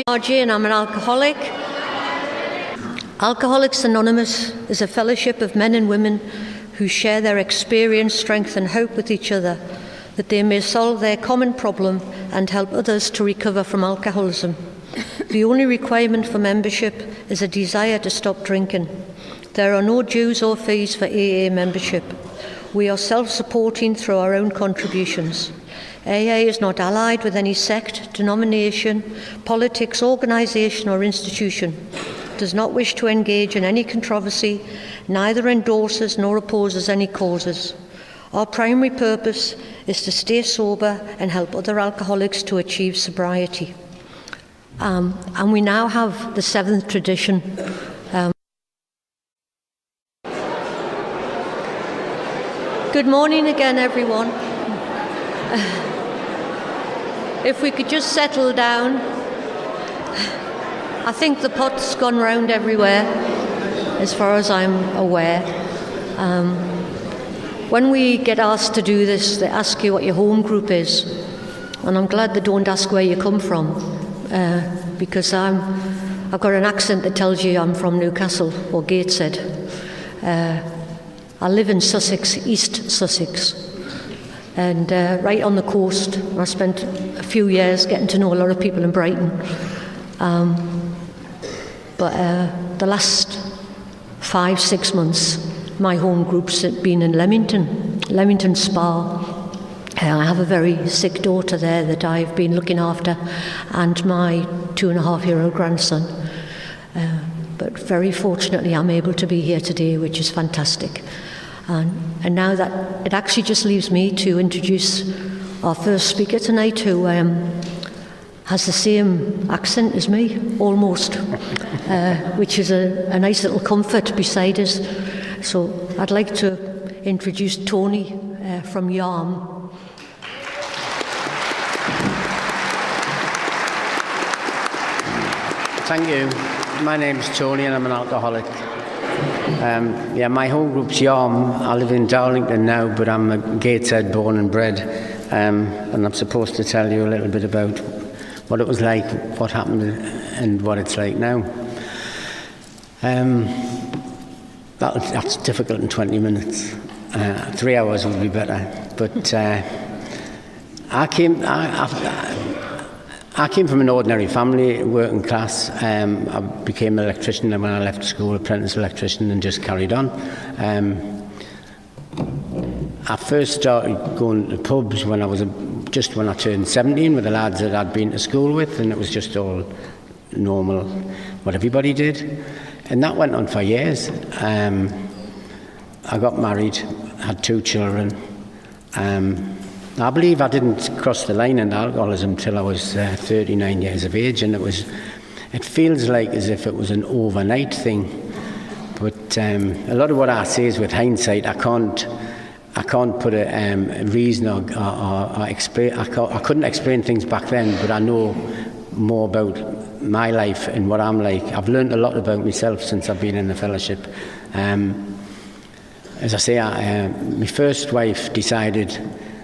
RJ and I'm an alcoholic. Alcoholics Anonymous is a fellowship of men and women who share their experience, strength and hope with each other, that they may solve their common problem and help others to recover from alcoholism. The only requirement for membership is a desire to stop drinking. There are no dues or fees for AA membership. We are self-supporting through our own contributions. AA is not allied with any sect, denomination, politics, organisation or institution, does not wish to engage in any controversy, neither endorses nor opposes any causes. Our primary purpose is to stay sober and help other alcoholics to achieve sobriety. And we now have the 7th tradition. Good morning again, everyone. If we could just settle down. I think the pot's gone round everywhere, as far as I'm aware. When we get asked to do this, they ask you what your home group is. And I'm glad they don't ask where you come from, because I've got an accent that tells you I'm from Newcastle or Gateshead. I live in Sussex, East Sussex, and right on the coast. I spent a few years getting to know a lot of people in Brighton. But the last 5-6 months, my home group's been in Leamington Spa. I have a very sick daughter there that I've been looking after, and my 2.5-year-old grandson. But very fortunately, I'm able to be here today, which is fantastic. And now that it actually just leaves me to introduce our first speaker tonight, who has the same accent as me, almost, which is a nice little comfort beside us. So I'd like to introduce Tony from Yarm. Thank you. My name's Tony and I'm an alcoholic. My home group's Yarm. I live in Darlington now, but I'm a Gateshead born and bred. And I'm supposed to tell you a little bit about what it was like, what happened, and what it's like now. That's difficult in 20 minutes. 3 hours would be better. But I came from an ordinary family, working class. I became an electrician when I left school, apprentice electrician, and just carried on. I first started going to pubs when I turned 17 with the lads that I'd been to school with, and it was just all normal, what everybody did. And that went on for years. I got married, had 2 children. I believe I didn't cross the line into alcoholism until I was 39 years of age, and it feels like as if it was an overnight thing. But a lot of what I say is with hindsight. I can't put a reason or explain. I couldn't explain things back then, but I know more about my life and what I'm like. I've learned a lot about myself since I've been in the fellowship. As I say, my first wife decided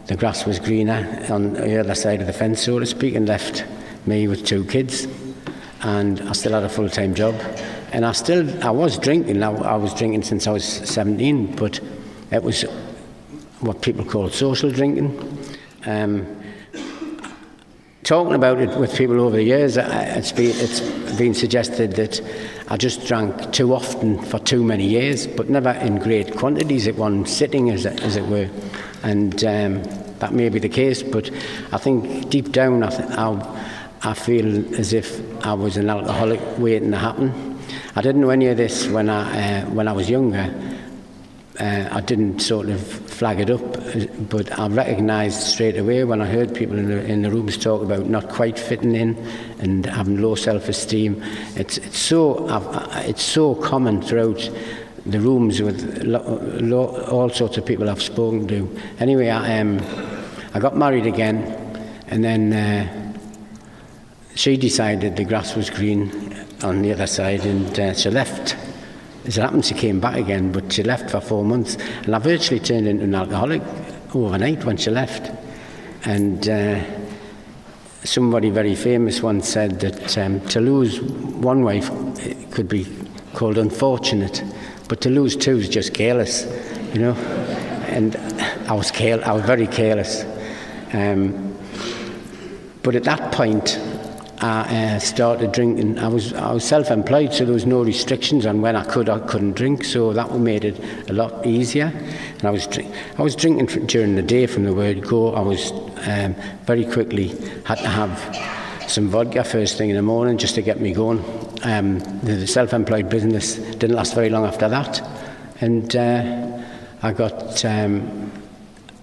the grass was greener on the other side of the fence, so to speak, and left me with 2 kids. And I still had a full-time job. And I was drinking. I was drinking since I was 17, but it was what people call social drinking. Talking about it with people over the years, it's been suggested that I just drank too often for too many years, but never in great quantities at one sitting, as it were. And that may be the case, but I think deep down I feel as if I was an alcoholic waiting to happen. I didn't know any of this when I was younger. I didn't sort of flag it up, but I recognised straight away when I heard people in the rooms talk about not quite fitting in and having low self-esteem. It's so common throughout the rooms with all sorts of people I've spoken to. Anyway, I got married again, and then she decided the grass was green on the other side, and she left. As it happened, she came back again, but she left for 4 months, and I virtually turned into an alcoholic overnight when she left. And somebody very famous once said that to lose one wife could be called unfortunate, but to lose two is just careless, you know. And I was very careless. But at that point, I started drinking. I was self-employed, so there was no restrictions on when I could or couldn't drink, so that made it a lot easier. And I was drinking during the day from the word go. I was very quickly had to have some vodka first thing in the morning just to get me going. The self-employed business didn't last very long after that, and I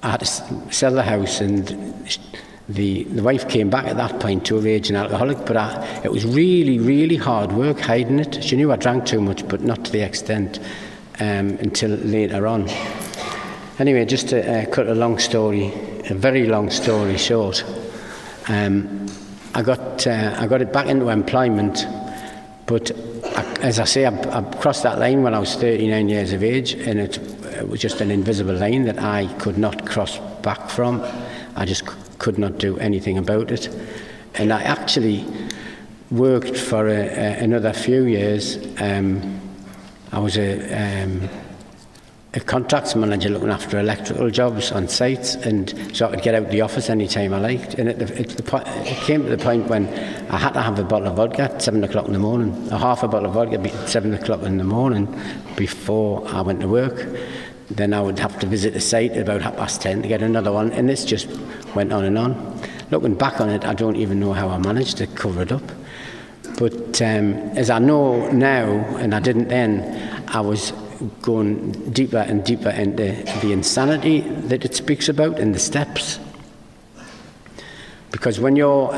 had to sell the house, and the wife came back at that point to a raging alcoholic, but it was really, really hard work hiding it. She knew I drank too much, but not to the extent until later on. Anyway, just to cut a very long story short, I got it back into employment, but as I say, I crossed that line when I was 39 years of age, and it was just an invisible line that I could not cross back from. I just could not do anything about it. And I actually worked for another few years. I was a contracts manager looking after electrical jobs on sites, and so I could get out of the office any time I liked. And it came to the point when I had to have a bottle of vodka at 7 o'clock in the morning, half a bottle of vodka at 7 o'clock in the morning before I went to work. Then I would have to visit the site at about 10:30 to get another one, and this just went on and on. Looking back on it, I don't even know how I managed to cover it up. But as I know now, and I didn't then, I was going deeper and deeper into the insanity that it speaks about in the steps. Because when you're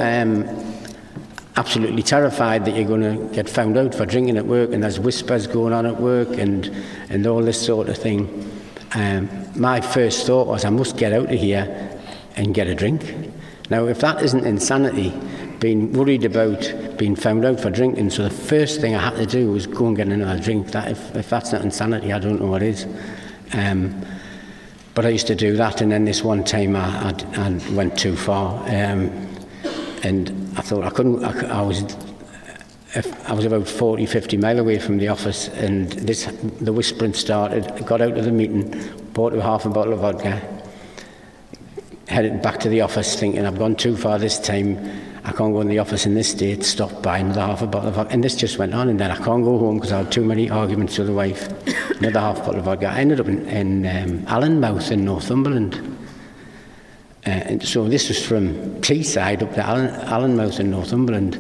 absolutely terrified that you're going to get found out for drinking at work, and there's whispers going on at work and all this sort of thing, my first thought was, I must get out of here and get a drink. Now, if that isn't insanity, being worried about being found out for drinking, so the first thing I had to do was go and get another drink. If that's not insanity, I don't know what is. But I used to do that, and then this one time I went too far, and I thought I couldn't. I was about 40-50 miles away from the office, and the whispering started. I got out of the meeting, bought half a bottle of vodka, headed back to the office thinking, I've gone too far this time, I can't go in the office in this state, stop buying another half a bottle of vodka. And this just went on, and then I can't go home because I had too many arguments with the wife. Another half bottle of vodka. I ended up in Allenmouth in Northumberland. And so this was from Teesside up to Allenmouth in Northumberland.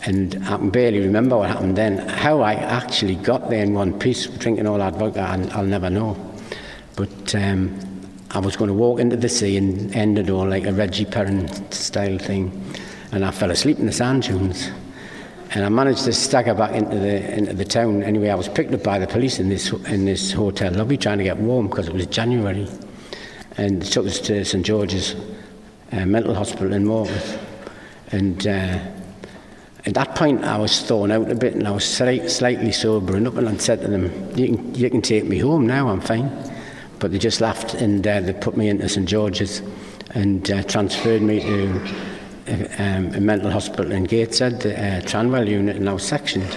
And I can barely remember what happened then. How I actually got there in one piece, drinking all that vodka, I'll never know. But I was going to walk into the sea and end it all like a Reggie Perrin style thing. And I fell asleep in the sand dunes. And I managed to stagger back into the town. Anyway, I was picked up by the police in this hotel lobby trying to get warm because it was January. And they took us to St George's mental hospital in Morpeth. And at that point, I was thrown out a bit, and I was slightly sobering up, and I said to them, you can take me home now, I'm fine. But they just laughed, and they put me into St George's and transferred me to a mental hospital in Gateshead, the Tranwell unit, and I was sectioned.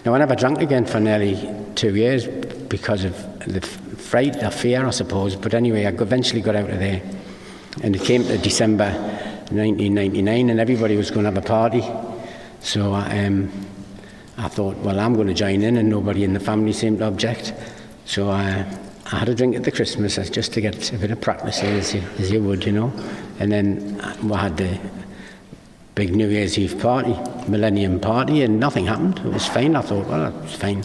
Now, I never drank again for nearly 2 years because of the fright or fear, I suppose. But anyway, I eventually got out of there. And it came to December 1999, and everybody was going to have a party. So I thought, well, I'm going to join in, and nobody in the family seemed to object. So I had a drink at the Christmas just to get a bit of practice as you would, you know. And then we had the big New Year's Eve party, Millennium Party, and nothing happened. It was fine. I thought, well, it's fine.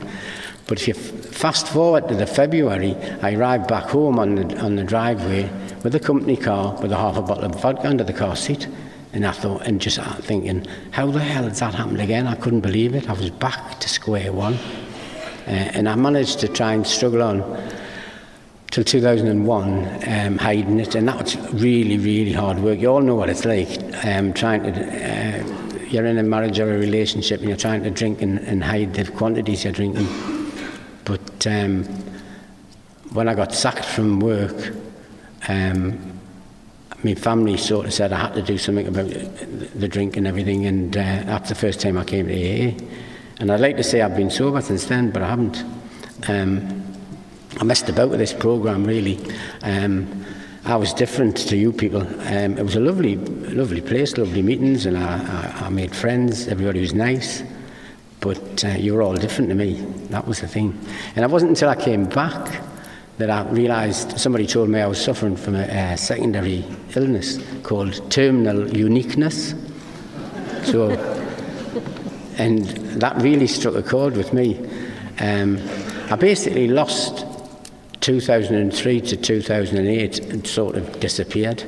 But if you fast forward to the February, I arrived back home on the driveway with a company car with a half a bottle of vodka under the car seat. And I thought, and just thinking, how the hell has that happened again? I couldn't believe it. I was back to square one. And I managed to try and struggle on till 2001, hiding it. And that was really, really hard work. You all know what it's like, trying to... you're in a marriage or a relationship, and you're trying to drink and hide the quantities you're drinking. But when I got sacked from work, my family sort of said I had to do something about the drink and everything, and that's the first time I came to AA. And I'd like to say I've been sober since then, but I haven't. I messed about with this programme, really. I was different to you people. It was a lovely place, lovely meetings, and I made friends. Everybody was nice, but you were all different to me. That was the thing. And it wasn't until I came back that I realised, somebody told me I was suffering from a secondary illness called terminal uniqueness. So, and that really struck a chord with me. I basically lost 2003 to 2008 and sort of disappeared.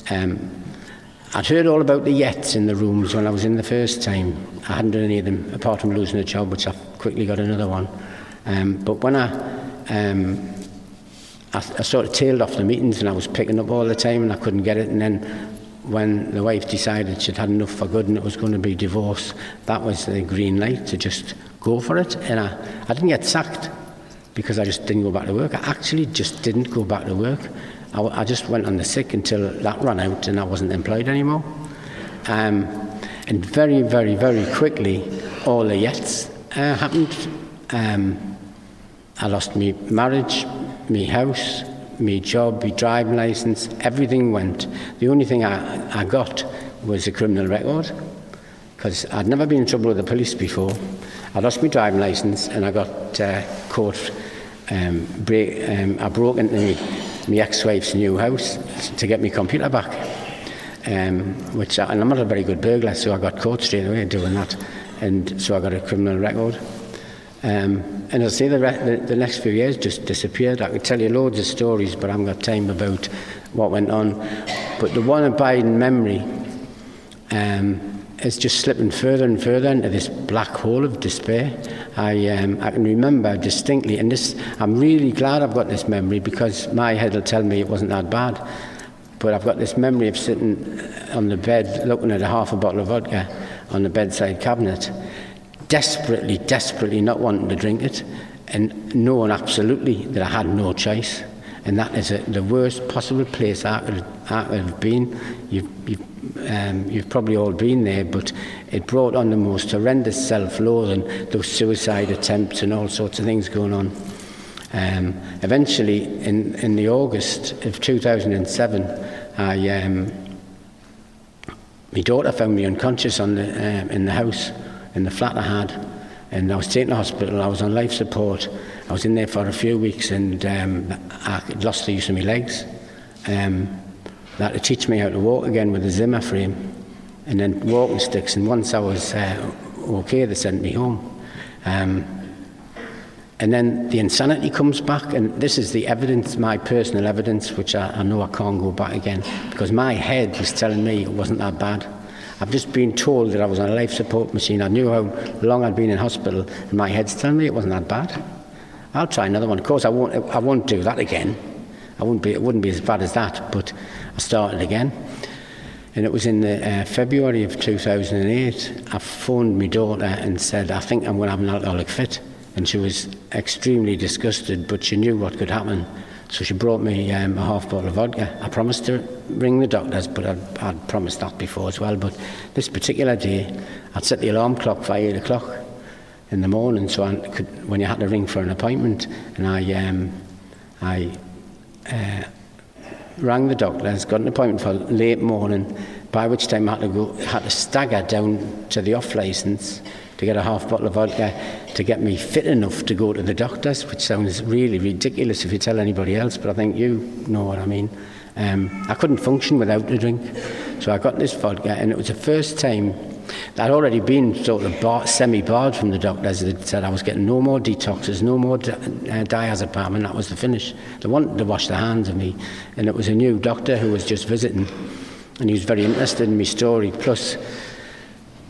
I'd heard all about the yets in the rooms when I was in the first time. I hadn't done any of them apart from losing a job, which I quickly got another one. But when I sort of tailed off the meetings and I was picking up all the time and I couldn't get it, and then when the wife decided she'd had enough for good and it was going to be divorce, that was the green light to just go for it. And I didn't get sacked because I just didn't go back to work. I actually just didn't go back to work. I just went on the sick until that ran out and I wasn't employed anymore. And very, very, very quickly, all the yets happened. I lost my marriage, my house, my job, my driving licence, everything went. The only thing I got was a criminal record, because I'd never been in trouble with the police before. I lost my driving licence and I got caught. I broke into my ex-wife's new house to get my computer back, and I'm not a very good burglar, so I got caught straight away doing that, and so I got a criminal record. And as I say, the next few years just disappeared. I could tell you loads of stories, but I haven't got time about what went on. But the one abiding memory is just slipping further and further into this black hole of despair. I can remember distinctly, and I'm really glad I've got this memory, because my head will tell me it wasn't that bad. But I've got this memory of sitting on the bed looking at a half a bottle of vodka on the bedside cabinet, desperately not wanting to drink it, and knowing absolutely that I had no choice. And that is the worst possible place I could have been. You've probably all been there, but it brought on the most horrendous self-loathing, those suicide attempts and all sorts of things going on. Eventually, in the August of 2007, my daughter found me unconscious in the house, in the flat I had, and I was taken to hospital. I was on life support. I was in there for a few weeks, and I lost the use of my legs. They had to teach me how to walk again with a Zimmer frame, and then walking sticks. And once I was okay, they sent me home. And then the insanity comes back, and this is the evidence, my personal evidence, which I know I can't go back again, because my head was telling me it wasn't that bad. I've just been told that I was on a life support machine. I knew how long I'd been in hospital, and my head's telling me it wasn't that bad. I'll try another one. Of course, I won't do that again. It wouldn't be as bad as that, but I started again. And it was in the February of 2008, I phoned my daughter and said, I think I'm going to have an alcoholic fit. And she was extremely disgusted, but she knew what could happen. So she brought me a half bottle of vodka. I promised to ring the doctors, but I'd promised that before as well. But this particular day, I'd set the alarm clock for 8 o'clock in the morning, so I could, when you had to ring for an appointment, and I rang the doctors, got an appointment for late morning, by which time I had to stagger down to the off licence to get a half bottle of vodka to get me fit enough to go to the doctors, which sounds really ridiculous if you tell anybody else, but I think you know what I mean. I couldn't function without the drink, so I got this vodka, and it was the first time. I'd already been sort of semi-barred from the doctors. They said I was getting no more detoxes, no more diazepam, and that was the finish. They wanted to wash their hands of me, and it was a new doctor who was just visiting, and he was very interested in my story. Plus,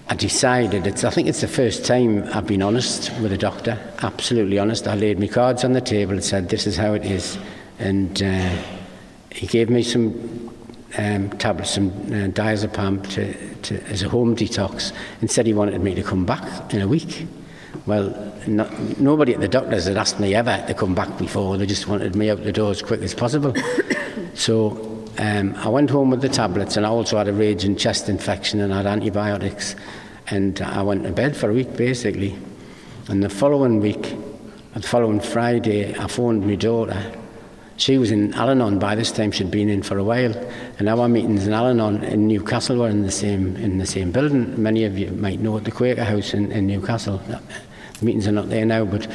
I decided, I think it's the first time I've been honest with a doctor, absolutely honest. I laid my cards on the table and said, this is how it is. And he gave me some tablets, some diazepam as a home detox, and said he wanted me to come back in a week. Well, nobody at the doctors had asked me ever to come back before. They just wanted me out the door as quick as possible. So I went home with the tablets, and I also had a raging chest infection and had antibiotics, and I went to bed for a week basically. And the following Friday, I phoned my daughter. She was in Al-Anon by this time. She'd been in for a while, and our meetings in Al-Anon in Newcastle were in the same building. Many of you might know at the Quaker House in Newcastle. The meetings are not there now, but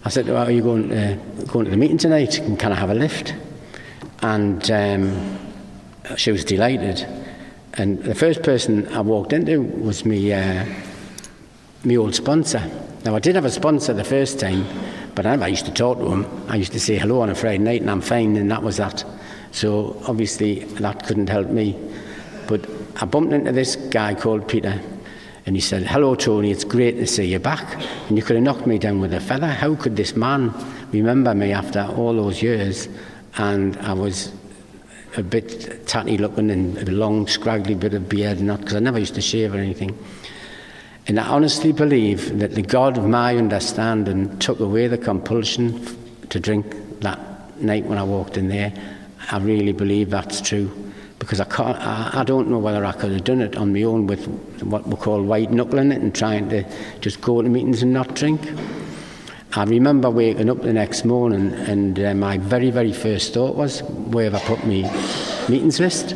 I said to her, "Are you going to the meeting tonight? Can I have a lift?" And she was delighted. And the first person I walked into was me old sponsor. Now, I did have a sponsor the first time, but I never used to talk to him. I used to say hello on a Friday night and I'm fine, and that was that. So obviously that couldn't help me. But I bumped into this guy called Peter, and he said, "Hello Tony, it's great to see you back. And you could have knocked me down with a feather. How could this man remember me after all those years?" And I was a bit tatty looking and a long scraggly bit of beard and that, because I never used to shave or anything. And I honestly believe that the God of my understanding took away the compulsion to drink that night when I walked in there. I really believe that's true, because I don't know whether I could have done it on my own with what we call white knuckling it and trying to just go to meetings and not drink. I remember waking up the next morning, and my very, very first thought was, where have I put my meetings list?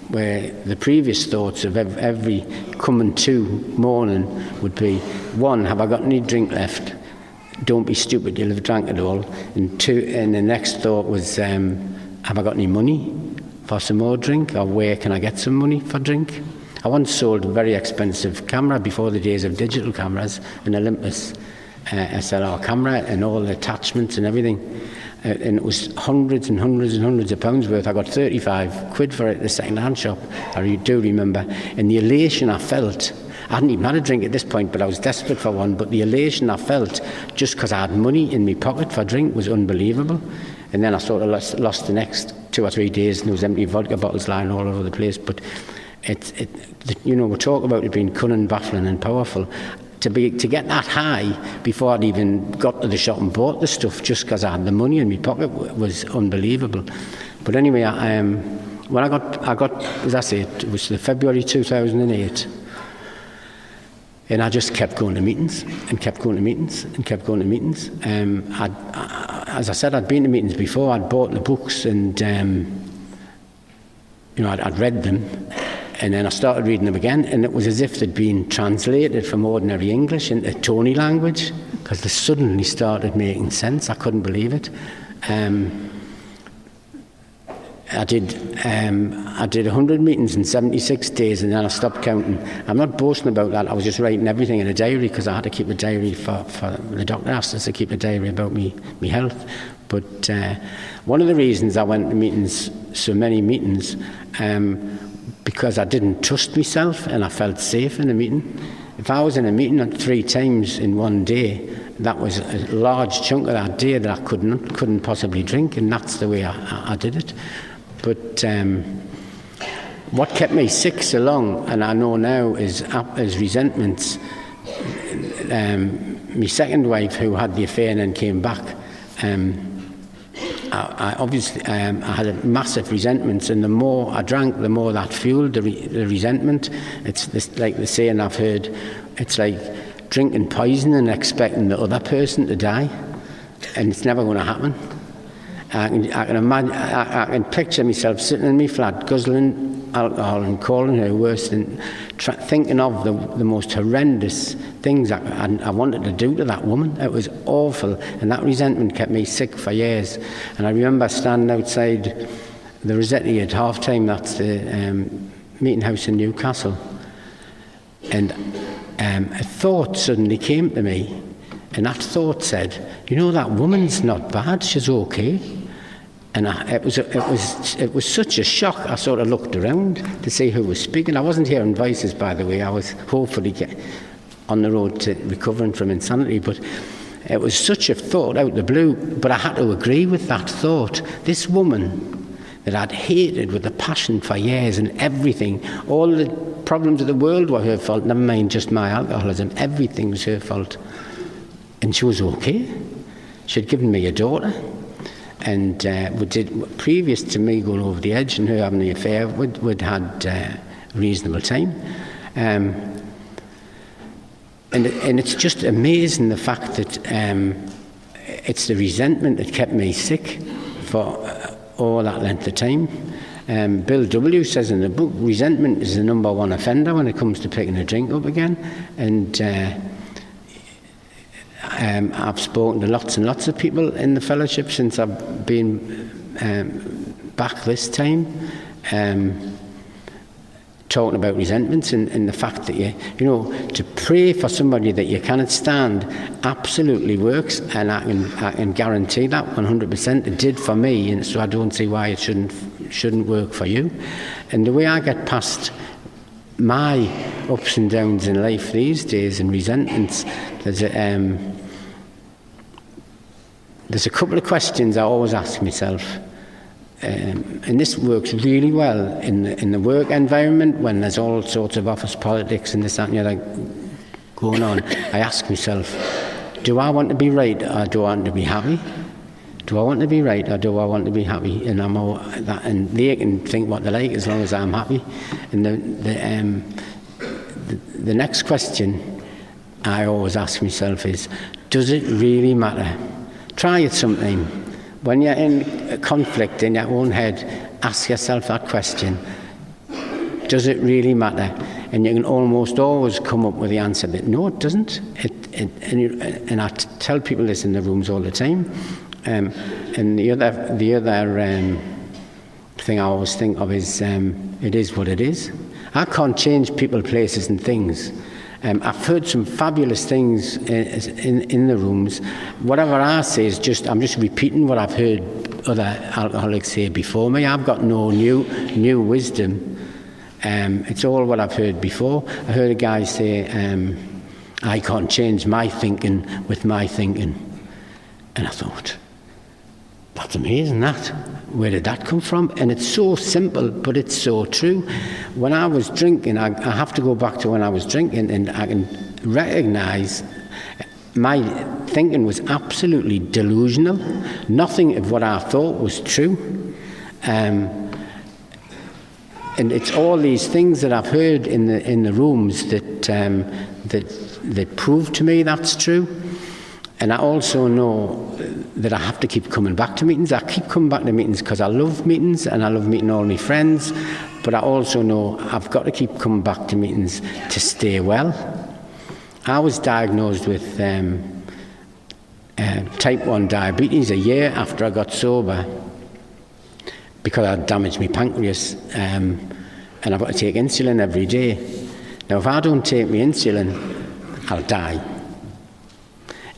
Where the previous thoughts of every coming to morning would be, 1, have I got any drink left? Don't be stupid, you'll have drank it all. And 2, and the next thought was, have I got any money for some more drink? Or where can I get some money for drink? I once sold a very expensive camera before the days of digital cameras, an Olympus SLR camera, and all the attachments and everything. And it was hundreds and hundreds and hundreds of pounds worth. I got 35 quid for it at the second-hand shop, I do remember. And the elation I felt, I hadn't even had a drink at this point, but I was desperate for one, but the elation I felt just because I had money in my pocket for drink was unbelievable. And then I sort of lost the next 2 or 3 days, and there was empty vodka bottles lying all over the place. But we talk about it being cunning, baffling and powerful. To get that high before I'd even got to the shop and bought the stuff, just because I had the money in my pocket, was unbelievable. But anyway, when I got, as I say, it was the February 2008, and I just kept going to meetings and kept going to meetings and kept going to meetings. As I said, I'd been to meetings before. I'd bought the books, and I'd read them. And then I started reading them again, and it was as if they'd been translated from ordinary English into Tony language, because they suddenly started making sense. I couldn't believe it. I did 100 meetings in 76 days, and then I stopped counting. I'm not boasting about that. I was just writing everything in a diary, because I had to keep a diary for the doctor asked us to keep a diary about me health. But one of the reasons I went to meetings, so many meetings, because I didn't trust myself and I felt safe in a meeting. If I was in a meeting 3 times in one day, that was a large chunk of that day that I couldn't possibly drink, and that's the way I did it. But what kept me sick so long, and I know now, is resentments. My second wife, who had the affair and then came back, I had a massive resentment, and the more I drank, the more that fueled the resentment. It's like the saying I've heard, it's like drinking poison and expecting the other person to die, and it's never going to happen. I can imagine, I can picture myself sitting in my flat guzzling alcohol and calling her worse, and thinking of the most horrendous things I wanted to do to that woman. It was awful, and that resentment kept me sick for years. And I remember standing outside the Rossetti at half-time, that's the meeting house in Newcastle, and a thought suddenly came to me, and that thought said, that woman's not bad, she's okay. And it was such a shock. I sort of looked around to see who was speaking. I wasn't hearing voices, by the way. I was hopefully on the road to recovering from insanity. But it was such a thought out of the blue. But I had to agree with that thought. This woman that I'd hated with a passion for years, and everything, all the problems of the world were her fault, never mind just my alcoholism. Everything was her fault. And she was okay. She'd given me a daughter. And we did, previous to me going over the edge and her having the affair, we'd had a reasonable time. And it's just amazing the fact that it's the resentment that kept me sick for all that length of time. Bill W. says in the book, resentment is the #1 offender when it comes to picking a drink up again. And I've spoken to lots and lots of people in the fellowship since I've been back this time, talking about resentments and the fact that you know, to pray for somebody that you cannot stand absolutely works, and I can guarantee that 100%. It did for me, and so I don't see why it shouldn't work for you. And the way I get past my ups and downs in life these days and resentments, there's a couple of questions I always ask myself. And this works really well in the work environment when there's all sorts of office politics and this, that and the other going on. I ask myself, do I want to be right or do I want to be happy? Do I want to be right or do I want to be happy? And I'm all that, and they can think what they like as long as I'm happy. And the next question I always ask myself is, does it really matter? Try it sometime. When you're in a conflict in your own head, ask yourself that question. Does it really matter? And you can almost always come up with the answer that no, it doesn't. And I tell people this in the rooms all the time. And the other thing I always think of is it is what it is. I can't change people, places and things. I've heard some fabulous things in the rooms. Whatever I say is I'm just repeating what I've heard other alcoholics say before me. I've got no new wisdom. It's all what I've heard before. I heard a guy say, I can't change my thinking with my thinking. And I thought, that's amazing, that. Where did that come from? And it's so simple, but it's so true. When I was drinking, I have to go back to when I was drinking, and I can recognise my thinking was absolutely delusional. Nothing of what I thought was true. And it's all these things that I've heard in the rooms that prove to me that's true. And I also know that I have to keep coming back to meetings. I keep coming back to meetings because I love meetings and I love meeting all my friends. But I also know I've got to keep coming back to meetings to stay well. I was diagnosed with type 1 diabetes a year after I got sober because I damaged my pancreas, and I've got to take insulin every day. Now, if I don't take my insulin, I'll die.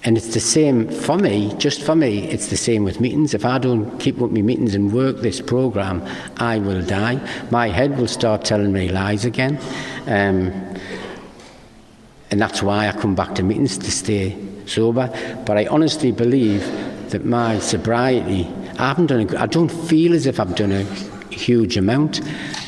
And it's the same for me, just for me, it's the same with meetings. If I don't keep up my meetings and work this programme, I will die. My head will start telling me lies again. And that's why I come back to meetings, to stay sober. But I honestly believe that my sobriety, I don't feel as if I've done a huge amount.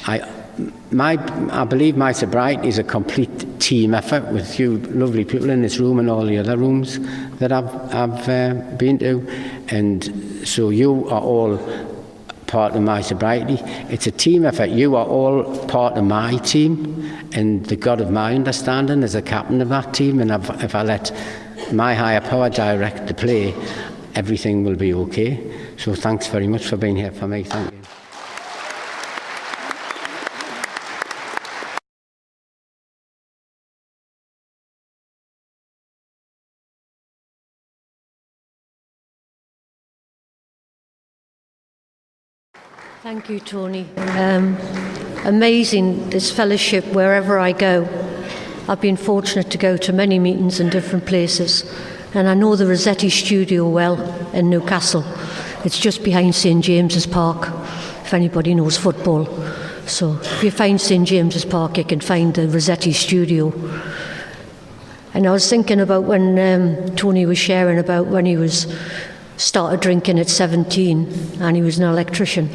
I believe my sobriety is a complete team effort with you lovely people in this room and all the other rooms that I've been to. And so you are all part of my sobriety. It's a team effort. You are all part of my team, and the God of my understanding is a captain of that team. And if I let my higher power direct the play, everything will be okay. So thanks very much for being here for me. Thank you. Thank you, Tony. Amazing, this fellowship, wherever I go. I've been fortunate to go to many meetings in different places, and I know the Rossetti studio well in Newcastle. It's just behind St James's Park, if anybody knows football. So if you find St James's Park, you can find the Rossetti studio. And I was thinking about when Tony was sharing about when he started drinking at 17 and he was an electrician.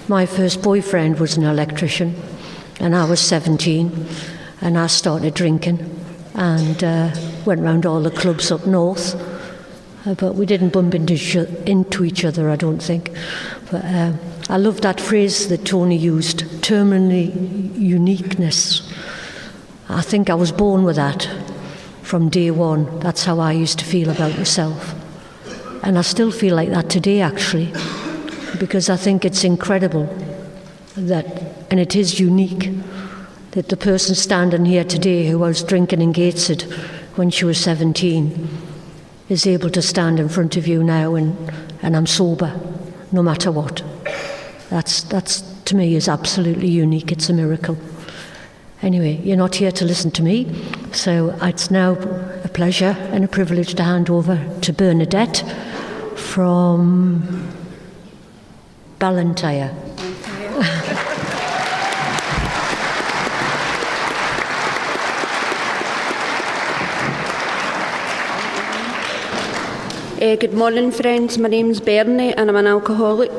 My first boyfriend was an electrician, and I was 17, and I started drinking and went round all the clubs up north but we didn't bump into each other, I don't think. But I love that phrase that Tony used, terminally uniqueness. I think I was born with that from day one. That's how I used to feel about myself. And I still feel like that today, actually, because I think it's incredible that, and it is unique, that the person standing here today who was drinking in Gateshead when she was 17 is able to stand in front of you now and I'm sober, no matter what. That's to me is absolutely unique. It's a miracle. Anyway, you're not here to listen to me, so it's now a pleasure and a privilege to hand over to Bernadette from Ballantyre. Good morning, friends. My name's Bernie and I'm an alcoholic.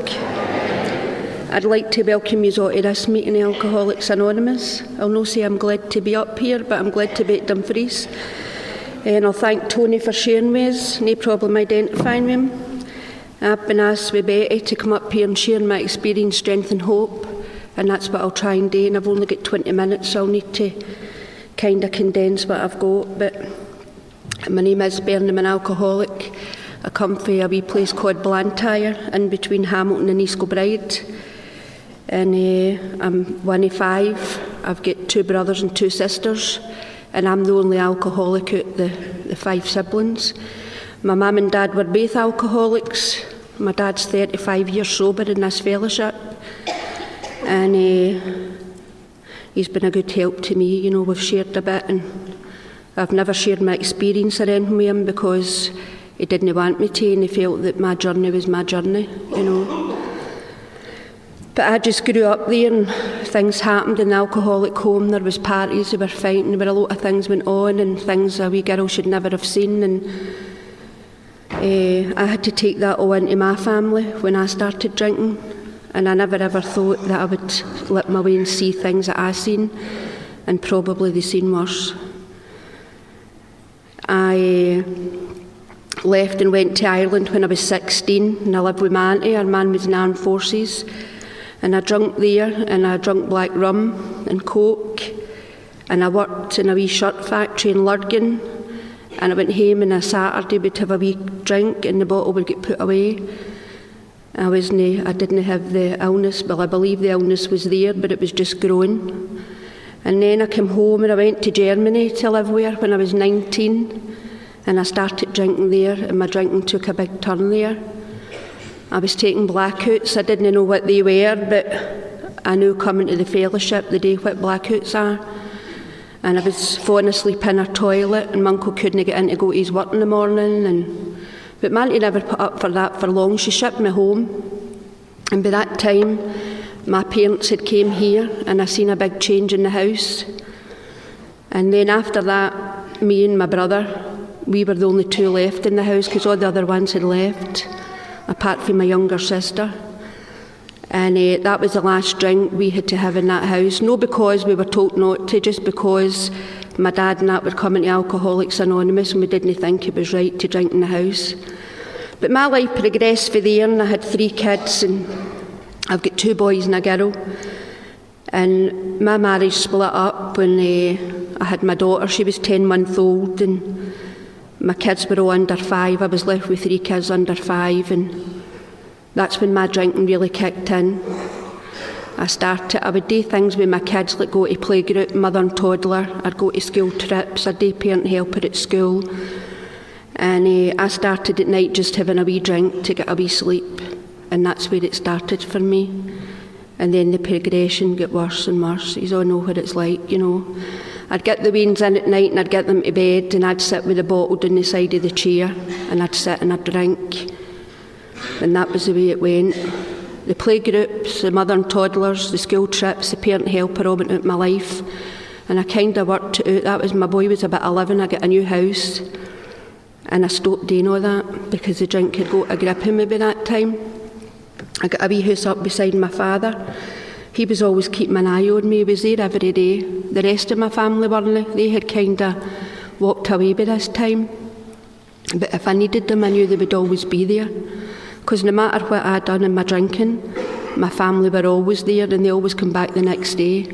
I'd like to welcome you all to this meeting of Alcoholics Anonymous. I'll not say I'm glad to be up here, but I'm glad to be at Dumfries. And I'll thank Tony for sharing with us, no problem identifying with him. I've been asked with Betty to come up here and share my experience, strength and hope, and that's what I'll try and do, and I've only got 20 minutes, so I'll need to kind of condense what I've got. But my name is Bernie, I'm an alcoholic. I come from a wee place called Blantyre, in between Hamilton and East Kilbride. And I'm one of 5. I've got 2 brothers and 2 sisters, and I'm the only alcoholic out the 5 siblings. My mum and dad were both alcoholics. My dad's 35 years sober in this fellowship, and he's been a good help to me. You know, we've shared a bit, and I've never shared my experience or anything with him because he didn't want me to, and he felt that my journey was my journey, you know. But I just grew up there, and things happened in the alcoholic home. There was parties, there were fighting, there were a lot of things went on, and things a wee girl should never have seen. And I had to take that all into my family when I started drinking. And I never ever thought that I would slip my way and see things that I seen, and probably they seen worse. I left and went to Ireland when I was 16, and I lived with my auntie. Our man was in the armed forces, and I drunk there, and I drunk black rum and coke, and I worked in a wee shirt factory in Lurgan, and I went home on a Saturday, would have a wee drink, and the bottle would get put away. I didn't have the illness. Well, I believe the illness was there, but it was just growing. And then I came home and I went to Germany to live with when I was 19, and I started drinking there, and my drinking took a big turn there. I was taking blackouts. I didn't know what they were, but I knew coming to the fellowship the day what blackouts are. And I was falling asleep in a toilet, and my uncle couldn't get in to go to his work in the morning. But my auntie never put up for that for long. She shipped me home. And by that time, my parents had came here, and I seen a big change in the house. And then after that, me and my brother, we were the only 2 left in the house because all the other ones had left, apart from my younger sister. And that was the last drink we had to have in that house. No because we were told not to, just because my dad and that were coming to Alcoholics Anonymous, and we didn't think it was right to drink in the house. But my life progressed for there, and I had 3 kids, and I've got 2 boys and a girl. And my marriage split up when I had my daughter. She was 10 months old, and my kids were all under 5. I was left with 3 kids under 5, and that's when my drinking really kicked in. I would do things with my kids, like go to playgroup, mother and toddler. I'd go to school trips. I'd do parent helper at school. And I started at night just having a wee drink to get a wee sleep. And that's where it started for me. And then the progression got worse and worse. You all know what it's like, you know. I'd get the weans in at night, and I'd get them to bed, and I'd sit with a bottle down the side of the chair, and I'd sit and I'd drink. And that was the way it went. The playgroups, the mother and toddlers, the school trips, the parent helper all went out of my life. And I kind of worked it out. That was, my boy was about 11, I got a new house. And I stopped doing all that because the drink had got a grip of me by that time. I got a wee house up beside my father. He was always keeping an eye on me. He was there every day. The rest of my family weren't. They had kind of walked away by this time. But if I needed them, I knew they would always be there. Because no matter what I'd done in my drinking, my family were always there, and they always come back the next day,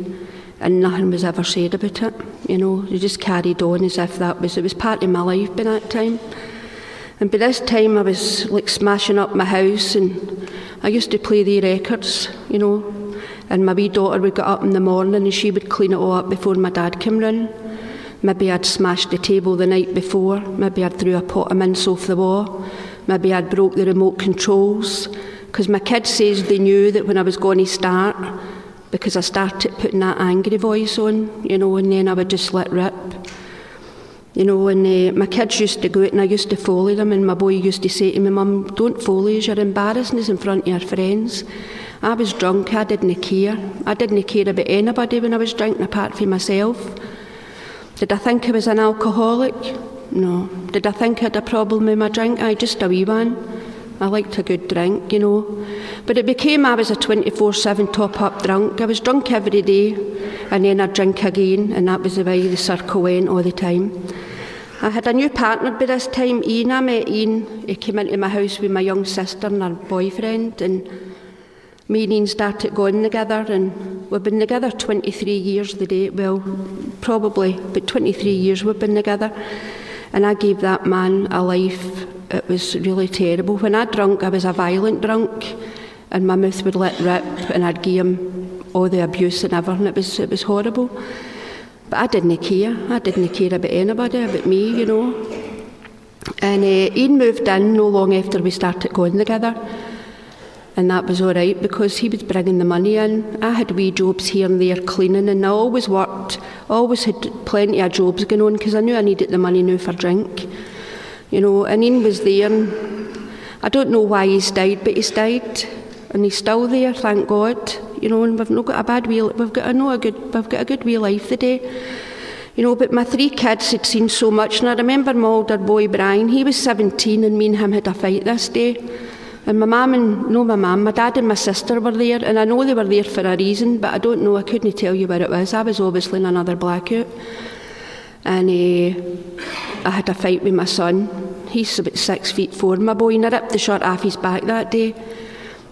and nothing was ever said about it. You know, they just carried on as if it was part of my life by that time. And by this time I was like smashing up my house, and I used to play the records, you know, and my wee daughter would get up in the morning and she would clean it all up before my dad came round. Maybe I'd smashed the table the night before, maybe I'd threw a pot of mince off the wall, maybe I'd broke the remote controls, because my kids says they knew that when I was going to start, because I started putting that angry voice on, you know, and then I would just let rip. You know, and my kids used to go out and I used to follow them, and my boy used to say to me, "Mum, don't follow us, you're embarrassing us in front of your friends." I was drunk, I didn't care. I didn't care about anybody when I was drinking apart from myself. Did I think I was an alcoholic? No. Did I think I had a problem with my drink? Aye, just a wee one. I liked a good drink, you know. But it became I was a 24/7 top-up drunk. I was drunk every day, and then I'd drink again, and that was the way the circle went all the time. I had a new partner by this time, Ian. I met Ian. He came into my house with my young sister and her boyfriend, and me and Ian started going together, and we've been together 23 years the day. Well, probably, but 23 years we've been together. And I gave that man a life. It was really terrible. When I drunk, I was a violent drunk, and my mouth would let rip, and I'd give him all the abuse and everything. It was horrible. But I didn't care. I didn't care about anybody, about me, you know. And Ian moved in no long after we started going together. And that was all right, because he was bringing the money in. I had wee jobs here and there cleaning, and I always worked, always had plenty of jobs going on, because I knew I needed the money now for drink. You know, and Ian was there, and I don't know why he's died, but he's died, and he's still there, thank God. You know, and we've not got a bad wee, we've got a good wee life today. You know, but my 3 kids had seen so much, and I remember my older boy Brian, he was 17, and me and him had a fight this day. And my dad and my sister were there, and I know they were there for a reason, but I don't know, I couldn't tell you what it was. I was obviously in another blackout. And I had a fight with my son. He's about 6'4", my boy, and I ripped the shirt off his back that day.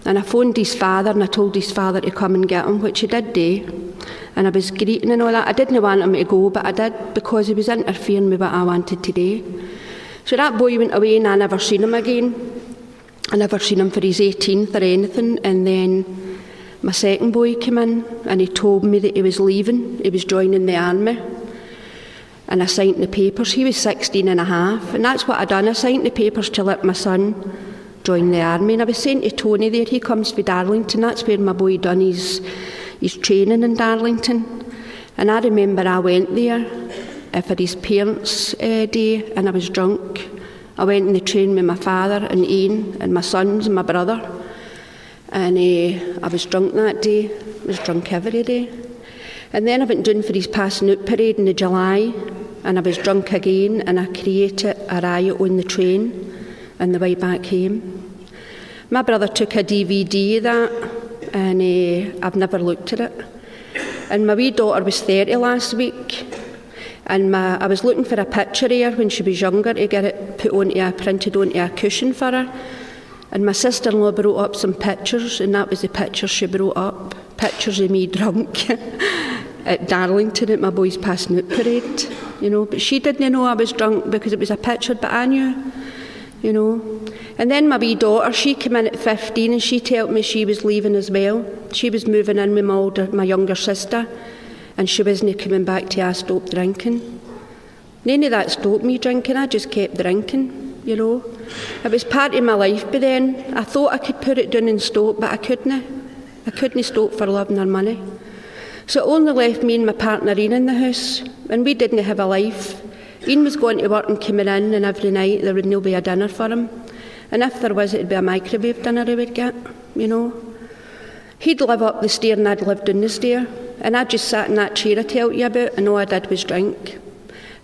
And I phoned his father, and I told his father to come and get him, which he did do. And I was greeting and all that. I didn't want him to go, but I did, because he was interfering with what I wanted to do. So that boy went away, and I never seen him again. I never seen him for his 18th or anything. And then my second boy came in, and he told me that he was leaving. He was joining the army. And I signed the papers. He was 16 and a half, and that's what I done. I signed the papers to let my son join the army. And I was saying to Tony there, he comes from Darlington. That's where my boy done his training in Darlington. And I remember I went there for his parents' day, and I was drunk. I went in the train with my father and Ian and my sons and my brother, and I was drunk that day. I was drunk every day. And then I went down for his passing out parade in July, and I was drunk again, and I created a riot on the train on the way back home. My brother took a DVD of that, and I've never looked at it. And my wee daughter was 30 last week, and I was looking for a picture of her when she was younger to get it printed onto a cushion for her. And my sister-in-law brought up some pictures, and that was the picture she brought up. Pictures of me drunk at Darlington at my boy's passing out parade, you know. But she didn't know I was drunk because it was a picture, but I knew, you know. And then my wee daughter, she came in at 15, and she told me she was leaving as well. She was moving in with my younger sister, and she wasn't coming back till I stopped drinking. None of that stopped me drinking, I just kept drinking, you know. It was part of my life, but then I thought I could put it down and stop, but I couldn't. I couldn't stop for loving her money. So it only left me and my partner Ian in the house, and we didn't have a life. Ian was going to work and coming in, and every night there would no be a dinner for him. And if there was, it would be a microwave dinner he would get, you know. He'd live up the stair and I'd live down the stair, and I just sat in that chair I told you about, and all I did was drink.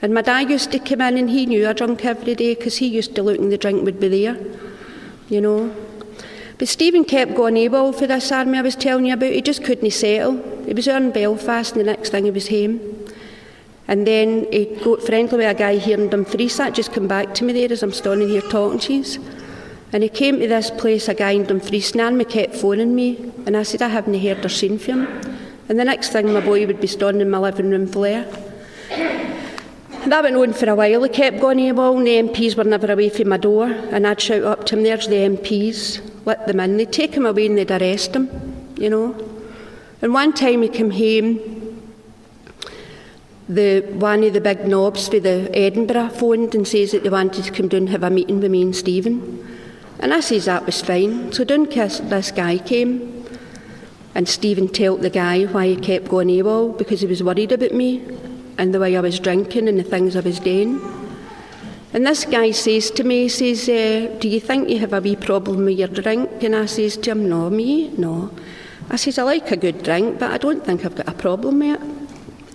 And my dad used to come in, and he knew I drank every day, because he used to look and the drink would be there, you know. But Stephen kept going AWOL for this army I was telling you about. He just couldn't settle. He was out in Belfast, and the next thing he was home. And then he got friendly with a guy here in Dumfries. That just come back to me there as I'm standing here talking to you. And he came to this place, a guy in Dumfries, and me kept phoning me. And I said, I haven't heard or seen from him. And the next thing, my boy would be standing in my living room flare. And that went on for a while. He kept going AWOL, and the MPs were never away from my door. And I'd shout up to him, there's the MPs, let them in. They'd take him away and they'd arrest him, you know. And one time he came home, one of the big knobs for the Edinburgh phoned and says that they wanted to come down and have a meeting with me and Stephen. And I says that was fine. So down this guy came, and Stephen told the guy why he kept going AWOL, because he was worried about me and the way I was drinking and the things I was doing. And this guy says to me, he says, do you think you have a wee problem with your drink? And I says to him, no, me? No. I says, I like a good drink, but I don't think I've got a problem with it.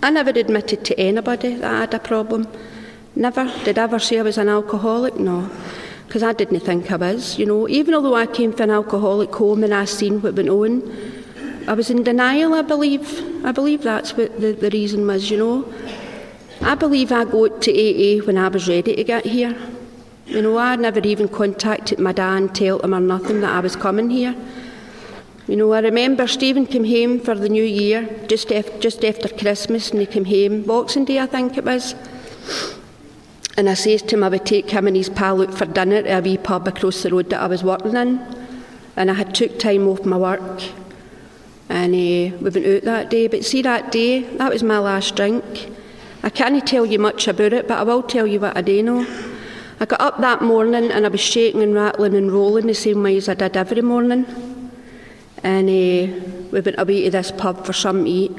I never admitted to anybody that I had a problem. Never. Did I ever say I was an alcoholic? No. Because I didn't think I was, you know. Even although I came from an alcoholic home and I seen what went on, I was in denial, I believe. I believe that's what the reason was, you know. I believe I got to AA when I was ready to get here. You know, I never even contacted my dad and told him or nothing that I was coming here. You know, I remember Stephen came home for the New Year, just after Christmas, and he came home, Boxing Day I think it was. And I says to him I would take him and his pal out for dinner at a wee pub across the road that I was working in. And I had took time off my work. And we went out that day. But see, that day, that was my last drink. I can't tell you much about it, but I will tell you what I do know. I got up that morning and I was shaking and rattling and rolling the same way as I did every morning. And we went away to this pub for something to eat.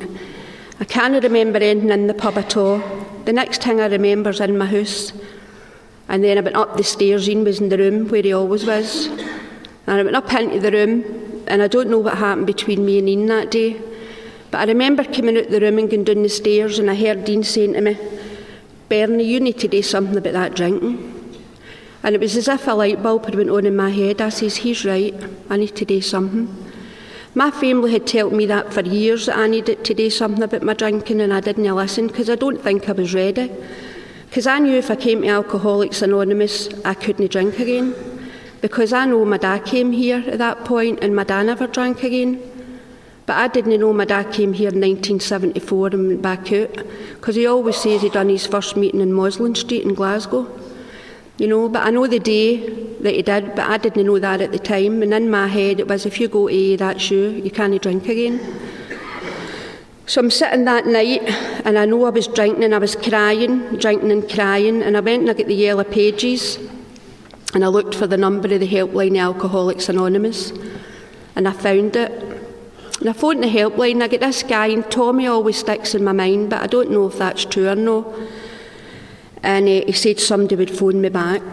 I can't remember anything in the pub at all. The next thing I remember is in my house. And then I went up the stairs. Ian was in the room where he always was. And I went up into the room, and I don't know what happened between me and Ian that day. But I remember coming out the room and going down the stairs, and I heard Dean saying to me, Bernie, you need to do something about that drinking. And it was as if a light bulb had went on in my head. I says, he's right, I need to do something. My family had told me that for years, that I needed to do something about my drinking, and I didn't listen because I don't think I was ready. Because I knew if I came to Alcoholics Anonymous, I couldn't drink again. Because I know my dad came here at that point and my dad never drank again. But I didn't know my dad came here in 1974 and went back out. Because he always says he'd done his first meeting in Moslin Street in Glasgow. You know, but I know the day that he did, but I didn't know that at the time. And in my head it was, if you go to that's you can't drink again. So I'm sitting that night and I know I was drinking and I was crying, drinking and crying. And I went and I got the yellow pages and I looked for the number of the helpline of Alcoholics Anonymous. And I found it. And I phoned the helpline. I get this guy, and Tommy always sticks in my mind, but I don't know if that's true or no. And he said somebody would phone me back.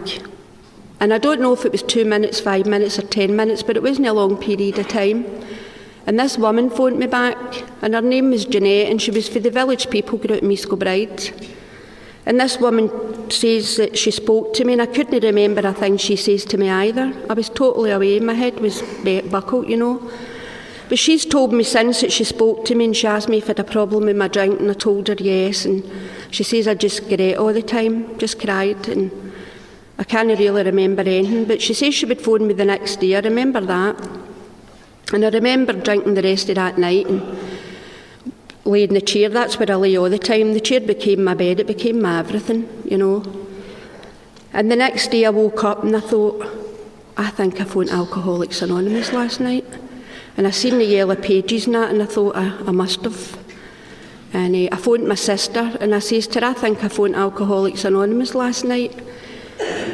And I don't know if it was 2 minutes, 5 minutes or 10 minutes, but it wasn't a long period of time. And this woman phoned me back, and her name was Jeanette, and she was for the village people who got out in East Kilbride. And this woman says that she spoke to me, and I couldn't remember a thing she says to me either. I was totally away, my head was buckled, you know. But she's told me since that she spoke to me and she asked me if I had a problem with my drink, and I told her yes. And she says I just cried all the time, just cried, and I can't really remember anything. But she says she would phone me the next day, I remember that. And I remember drinking the rest of that night and lay in the chair. That's where I lay all the time. The chair became my bed, it became my everything, you know. And the next day I woke up and I thought, I think I phoned Alcoholics Anonymous last night. And I seen the yellow pages and that, and I thought I must have. And I phoned my sister and I says to her, I think I phoned Alcoholics Anonymous last night.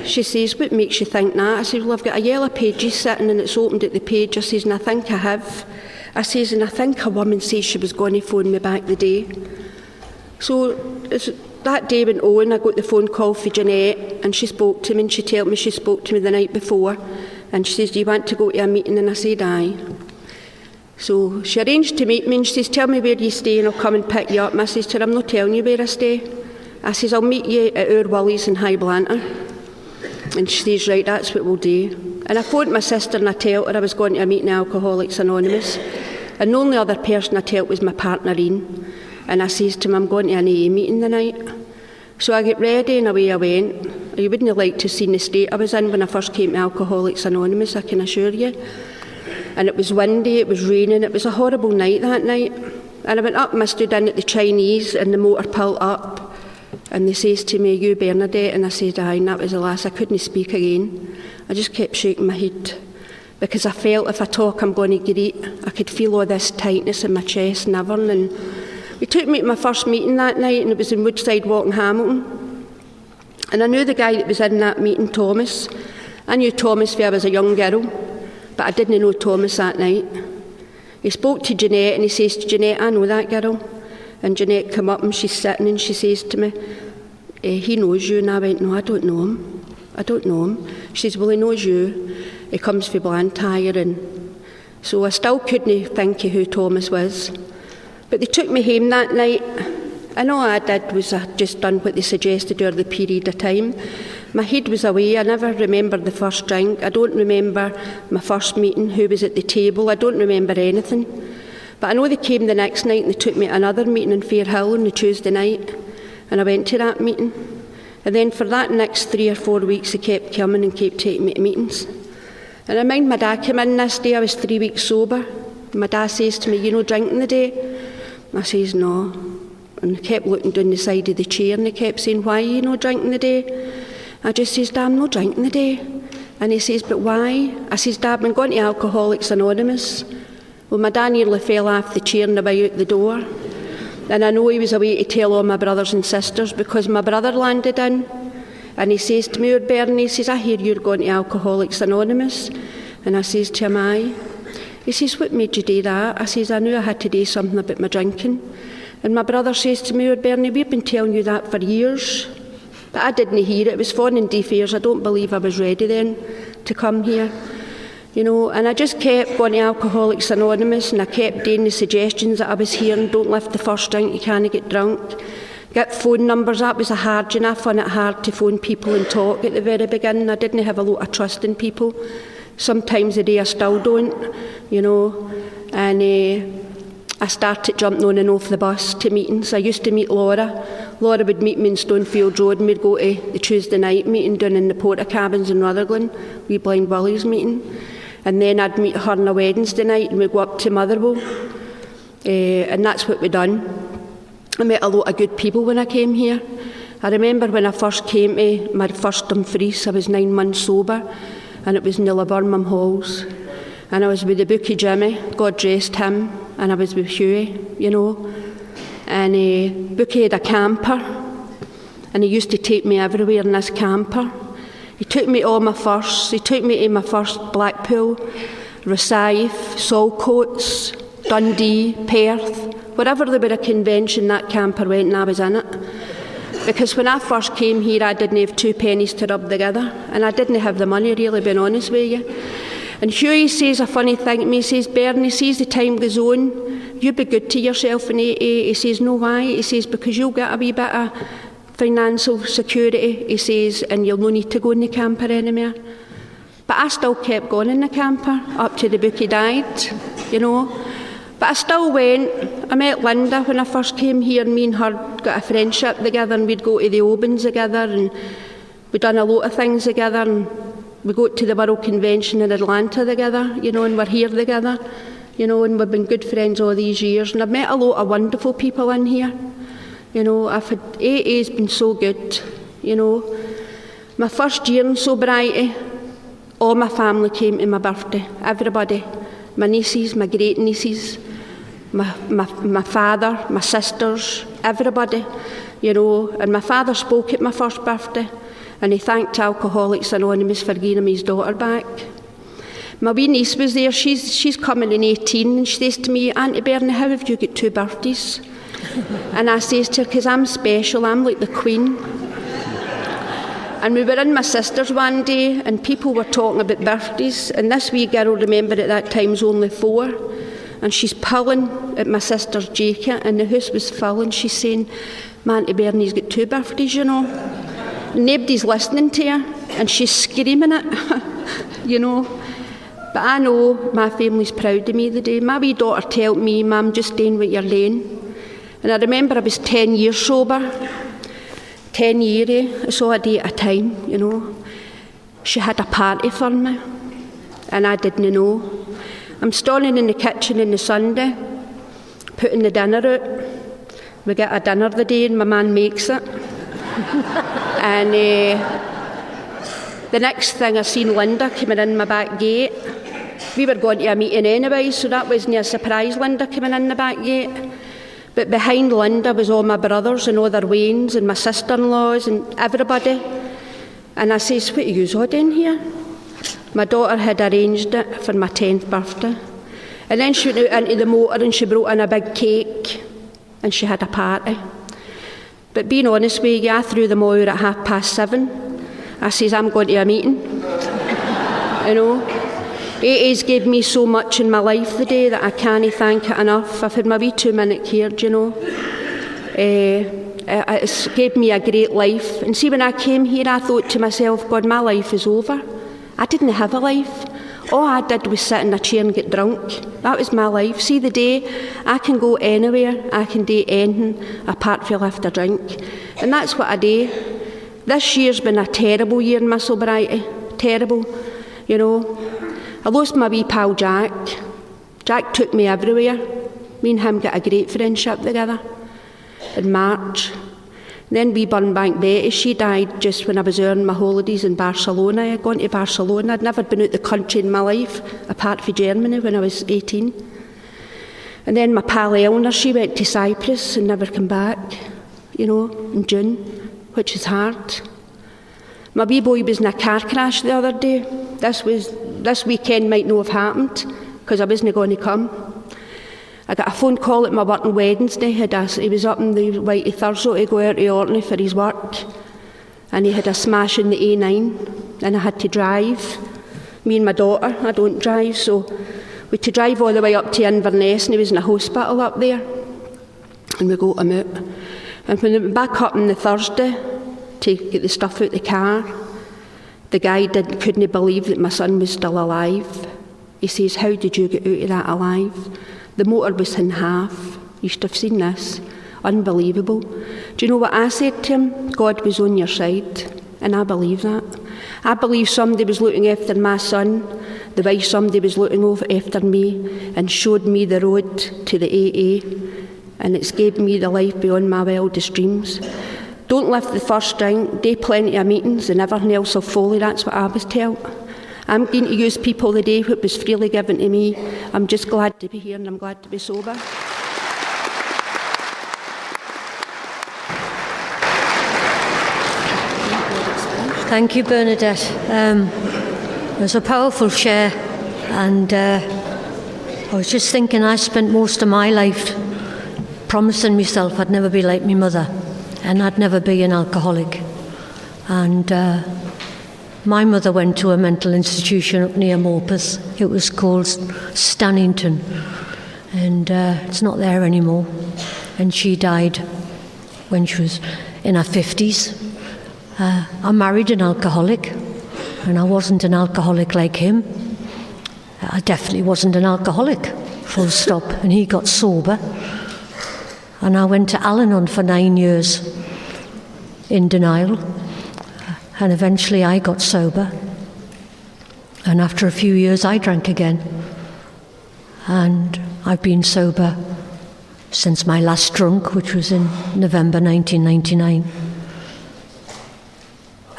She says, what makes you think that? I says, well, I've got a yellow pages sitting and it's opened at the page. I says, and I think I have. I says, and I think a woman says she was going to phone me back the day. So that day went on, I got the phone call for Jeanette and she spoke to me, and she told me she spoke to me the night before. And she says, do you want to go to a meeting? And I said, aye. So she arranged to meet me and she says, tell me where you stay and I'll come and pick you up. And I says to her, I'm not telling you where I stay. I says, I'll meet you at our Willie's in High Blantyre. And she says, right, that's what we'll do. And I phoned my sister and I told her I was going to a meeting of Alcoholics Anonymous. And the only other person I told was my partner Ian. And I says to him, I'm going to an AA meeting tonight. So I get ready and away I went. You wouldn't have liked to have seen the state I was in when I first came to Alcoholics Anonymous, I can assure you. And it was windy, it was raining, it was a horrible night that night. And I went up and I stood in at the Chinese and the motor pulled up. And they says to me, you Bernadette? And I said, aye, and that was the last. I couldn't speak again. I just kept shaking my head. Because I felt if I talk, I'm going to greet. I could feel all this tightness in my chest and everything. And he took me to my first meeting that night, and it was in Woodside Walk in Hamilton. And I knew the guy that was in that meeting, Thomas. I knew Thomas when I was a young girl, but I didn't know Thomas that night. He spoke to Jeanette, and he says to Jeanette, I know that girl. And Jeanette came up, and she's sitting, and she says to me, he knows you. And I went, no, I don't know him. I don't know him. She says, well, he knows you. He comes from Blantyre. And so I still couldn't think of who Thomas was. But they took me home that night, and all I did was I just done what they suggested over the period of time. My head was away. I never remember the first drink. I don't remember my first meeting, who was at the table. I don't remember anything. But I know they came the next night and they took me to another meeting in Fairhill on the Tuesday night, and I went to that meeting. And then for that next 3 or 4 weeks, they kept coming and kept taking me to meetings. And I mind my dad came in this day. I was 3 weeks sober. My dad says to me, you know, drinking the day? I says, no. And he kept looking down the side of the chair and he kept saying, why are you not drinking the day? I just says, Dad, I'm not drinking the day. And he says, but why? I says, Dad, I'm going to Alcoholics Anonymous. Well, my dad nearly fell off the chair and away out the door. And I know he was away to tell all my brothers and sisters, because my brother landed in and he says to me, Bernie, he says, I hear you're going to Alcoholics Anonymous. And I says to him, aye. He says, what made you do that? I says, I knew I had to do something about my drinking. And my brother says to me, Bernie, we've been telling you that for years. But I didn't hear it. It was falling in deaf ears. I don't believe I was ready then to come here. You know, and I just kept going to Alcoholics Anonymous, and I kept doing the suggestions that I was hearing. Don't lift the first drink, you can't get drunk. Get phone numbers. That was a hard, I found it hard to phone people and talk at the very beginning. I didn't have a lot of trust in people. Sometimes today I still don't, you know. And I started jumping on and off the bus to meetings. I used to meet Laura. Laura would meet me in Stonefield Road, and we'd go to the Tuesday night meeting down in the Porter Cabins in Rutherglen, wee Blind Willie's meeting. And then I'd meet her on a Wednesday night and we'd go up to Motherwell. And that's what we'd done. I met a lot of good people when I came here. I remember when I first came to my first Dumfries, I was 9 months sober, and it was in the Laburnum Halls. And I was with the Bookie Jimmy, God rest him, and I was with Hughie, you know. And Bookie had a camper, and he used to take me everywhere in this camper. He took me to all my firsts. He took me to my first Blackpool, Rosyth, Saltcoats, Dundee, Perth. Wherever there were a convention, that camper went and I was in it. Because when I first came here, I didn't have 2 pennies to rub together, and I didn't have the money, really, being honest with you. And Hughie says a funny thing to me. He says, Bernie, sees the time goes on, you be good to yourself in AA. He says, no, why? He says, because you'll get a wee bit of financial security, he says, and you'll no need to go in the camper anymore. But I still kept going in the camper up to the Bookie died, you know. But I still went. I met Linda when I first came here, and me and her got a friendship together, and we'd go to the Obans together, and we'd done a lot of things together, and we go to the World Convention in Atlanta together, you know, and we're here together, you know, and we've been good friends all these years. And I've met a lot of wonderful people in here. You know, AA's been so good, you know. My first year in sobriety, all my family came to my birthday, everybody. My nieces, my great nieces, my father, my sisters, everybody, you know. And my father spoke at my first birthday, and he thanked Alcoholics Anonymous for giving him his daughter back. My wee niece was there. She's coming in 18, and she says to me, Auntie Bernie, how have you got 2 birthdays? And I says to her, because I'm special, I'm like the Queen. And we were in my sister's one day, and people were talking about birthdays, and this wee girl, remember at that time, was only 4, and she's pulling at my sister's jacket, and the house was full, and she's saying, my Auntie Bernie's got 2 birthdays, you know. And nobody's listening to her, and she's screaming it, you know. But I know my family's proud of me the day. My wee daughter told me, Mum, just doing what you're doing. And I remember I was 10 years sober, 10 years, so a day at a time, you know. She had a party for me, and I didn't know. I'm standing in the kitchen on the Sunday, putting the dinner out. We get a dinner the day, and my man makes it. And the next thing I seen Linda coming in my back gate. We were going to a meeting anyway, so that wasn't a surprise, Linda coming in the back gate. But behind Linda was all my brothers and all their wains and my sister-in-laws and everybody. And I says, what are you all doing here? My daughter had arranged it for my 10th birthday. And then she went out into the motor and she brought in a big cake and she had a party. But being honest with you, I threw them all out at 7:30. I says, I'm going to a meeting. You know, it has gave me so much in my life today that I can't thank it enough. I've had my wee 2-minute care, you know. It's gave me a great life. And see, when I came here, I thought to myself, God, my life is over. I didn't have a life. All I did was sit in a chair and get drunk. That was my life. See, the day I can go anywhere, I can do anything apart from lift a drink. And that's what I do. This year's been a terrible year in my sobriety. Terrible, you know. I lost my wee pal Jack. Jack took me everywhere. Me and him got a great friendship together in March. Then wee Burnbank Betty, she died just when I was earning my holidays in Barcelona. I'd gone to Barcelona. I'd never been out the country in my life, apart from Germany when I was 18. And then my pal Eleanor, she went to Cyprus and never came back, you know, in June, which is hard. My wee boy was in a car crash the other day. This weekend might not have happened because I wasn't going to come. I got a phone call at my work on Wednesday. He was up on the Whitey Thursday to go out to Orkney for his work. And he had a smash in the A9 and I had to drive. Me and my daughter, I don't drive, so we had to drive all the way up to Inverness and he was in a hospital up there. And we got him out. And when we went back up on the Thursday to get the stuff out the car, the guy couldn't believe that my son was still alive. He says, how did you get out of that alive? The motor was in half. You should have seen this. Unbelievable. Do you know what I said to him? God was on your side. And I believe that. I believe somebody was looking after my son the way somebody was looking over after me and showed me the road to the AA. And it's gave me the life beyond my wildest dreams. Don't lift the first drink, do plenty of meetings and everything else will follow. That's what I was told. I'm going to use people the day what was freely given to me. I'm just glad to be here and I'm glad to be sober. Thank you, Bernadette. It was a powerful share, and I was just thinking I spent most of my life promising myself I'd never be like my mother and I'd never be an alcoholic. And my mother went to a mental institution up near Morpeth. It was called Stannington, and it's not there anymore. And she died when she was in her 50s. I married an alcoholic, and I wasn't an alcoholic like him. I definitely wasn't an alcoholic, full stop. And he got sober. And I went to Al-Anon for 9 years in denial. And eventually I got sober. And after a few years I drank again. And I've been sober since my last drunk, which was in November 1999.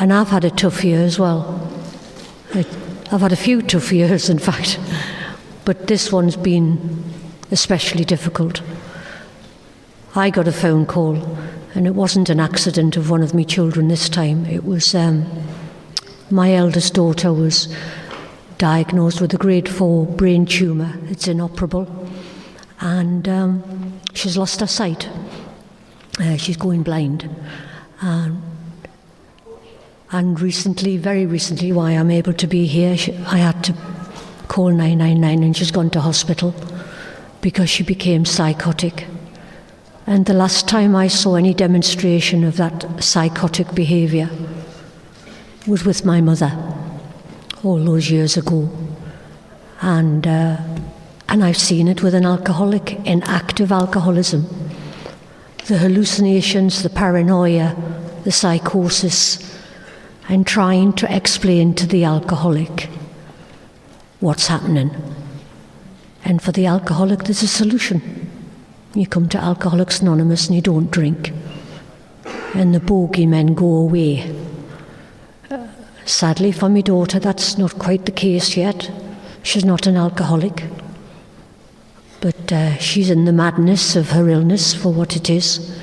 And I've had a tough year as well. I've had a few tough years, in fact. But this one's been especially difficult. I got a phone call, and it wasn't an accident of one of my children this time. It was my eldest daughter was diagnosed with a grade 4 brain tumour. It's inoperable. And she's lost her sight. She's going blind. And recently, very recently, why I'm able to be here, I had to call 999 and she's gone to hospital because she became psychotic. And the last time I saw any demonstration of that psychotic behaviour was with my mother all those years ago. And I've seen it with an alcoholic in active alcoholism. the hallucinations, the paranoia, the psychosis, and trying to explain to the alcoholic what's happening. And for the alcoholic, there's a solution. You come to Alcoholics Anonymous and you don't drink, and the bogeymen go away. Sadly for my daughter, that's not quite the case yet. She's not an alcoholic, but she's in the madness of her illness for what it is.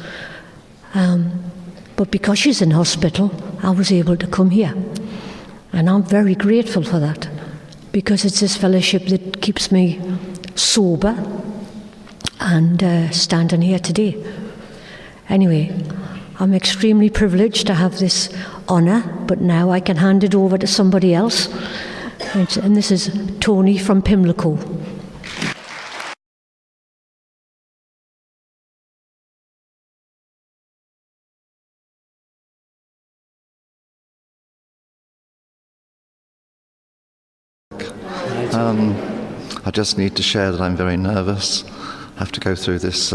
But because she's in hospital, I was able to come here, and I'm very grateful for that, because it's this fellowship that keeps me sober and standing here today. Anyway, I'm extremely privileged to have this honour, but now I can hand it over to somebody else. And this is Tony from Pimlico. I just need to share that I'm very nervous. I have to go through this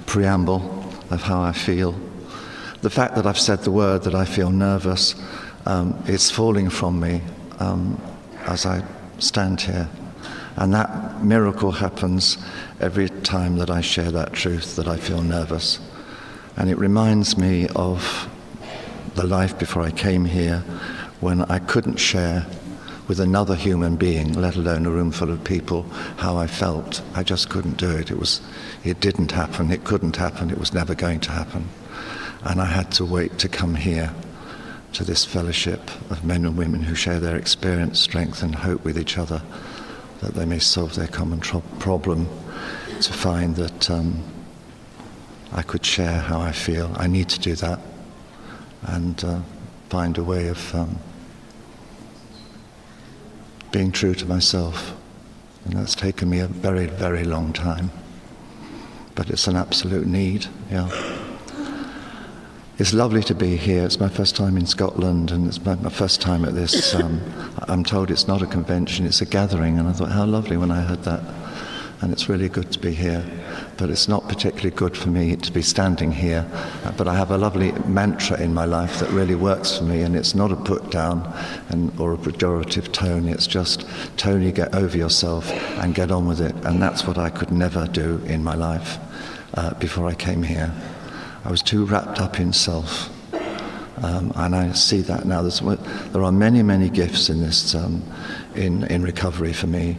preamble of how I feel. The fact that I've said the word that I feel nervous, it's falling from me as I stand here. And that miracle happens every time that I share that truth, that I feel nervous. And it reminds me of the life before I came here, when I couldn't share with another human being, let alone a room full of people, how I felt. I just couldn't do it. It didn't happen, it couldn't happen, it was never going to happen. And I had to wait to come here, to this fellowship of men and women who share their experience, strength and hope with each other, that they may solve their common problem, to find that I could share how I feel. I need to do that, and find a way of being true to myself. And that's taken me a very, very long time. But it's an absolute need, yeah. It's lovely to be here. It's my first time in Scotland, and it's my first time at this. I'm told it's not a convention, it's a gathering, and I thought, how lovely when I heard that. And it's really good to be here. But it's not particularly good for me to be standing here. But I have a lovely mantra in my life that really works for me, and it's not a put down or a pejorative tone. It's just, Tony, get over yourself and get on with it. And that's what I could never do in my life before I came here. I was too wrapped up in self, and I see that now. There are many, many gifts in this, in recovery for me,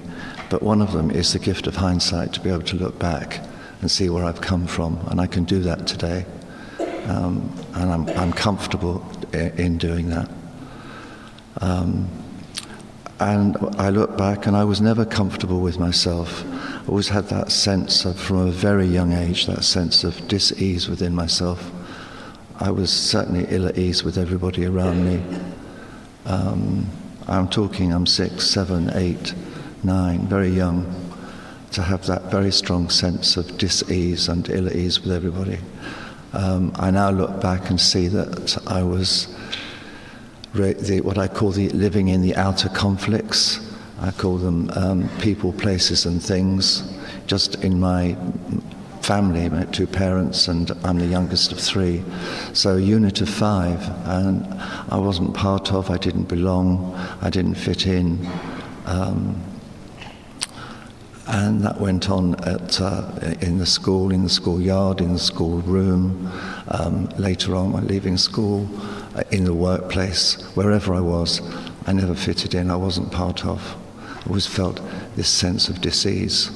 but one of them is the gift of hindsight, to be able to look back and see where I've come from, and I can do that today, and I'm comfortable in doing that. And I look back, and I was never comfortable with myself. I always had that sense of, from a very young age, that sense of dis-ease within myself. I was certainly ill at ease with everybody around me. I'm 6, 7, 8, 9, very young, to have that very strong sense of dis-ease and ill at ease with everybody. I now look back and see that I was what I call living in the outer conflicts. I call them people, places and things. Just in my family, my 2 parents, and I'm the youngest of 3. So a unit of 5, and I wasn't part of, I didn't belong, I didn't fit in. And that went on in the schoolyard, in the school room, later on when leaving school, in the workplace, wherever I was. I never fitted in, I wasn't part of. I always felt this sense of dis-ease.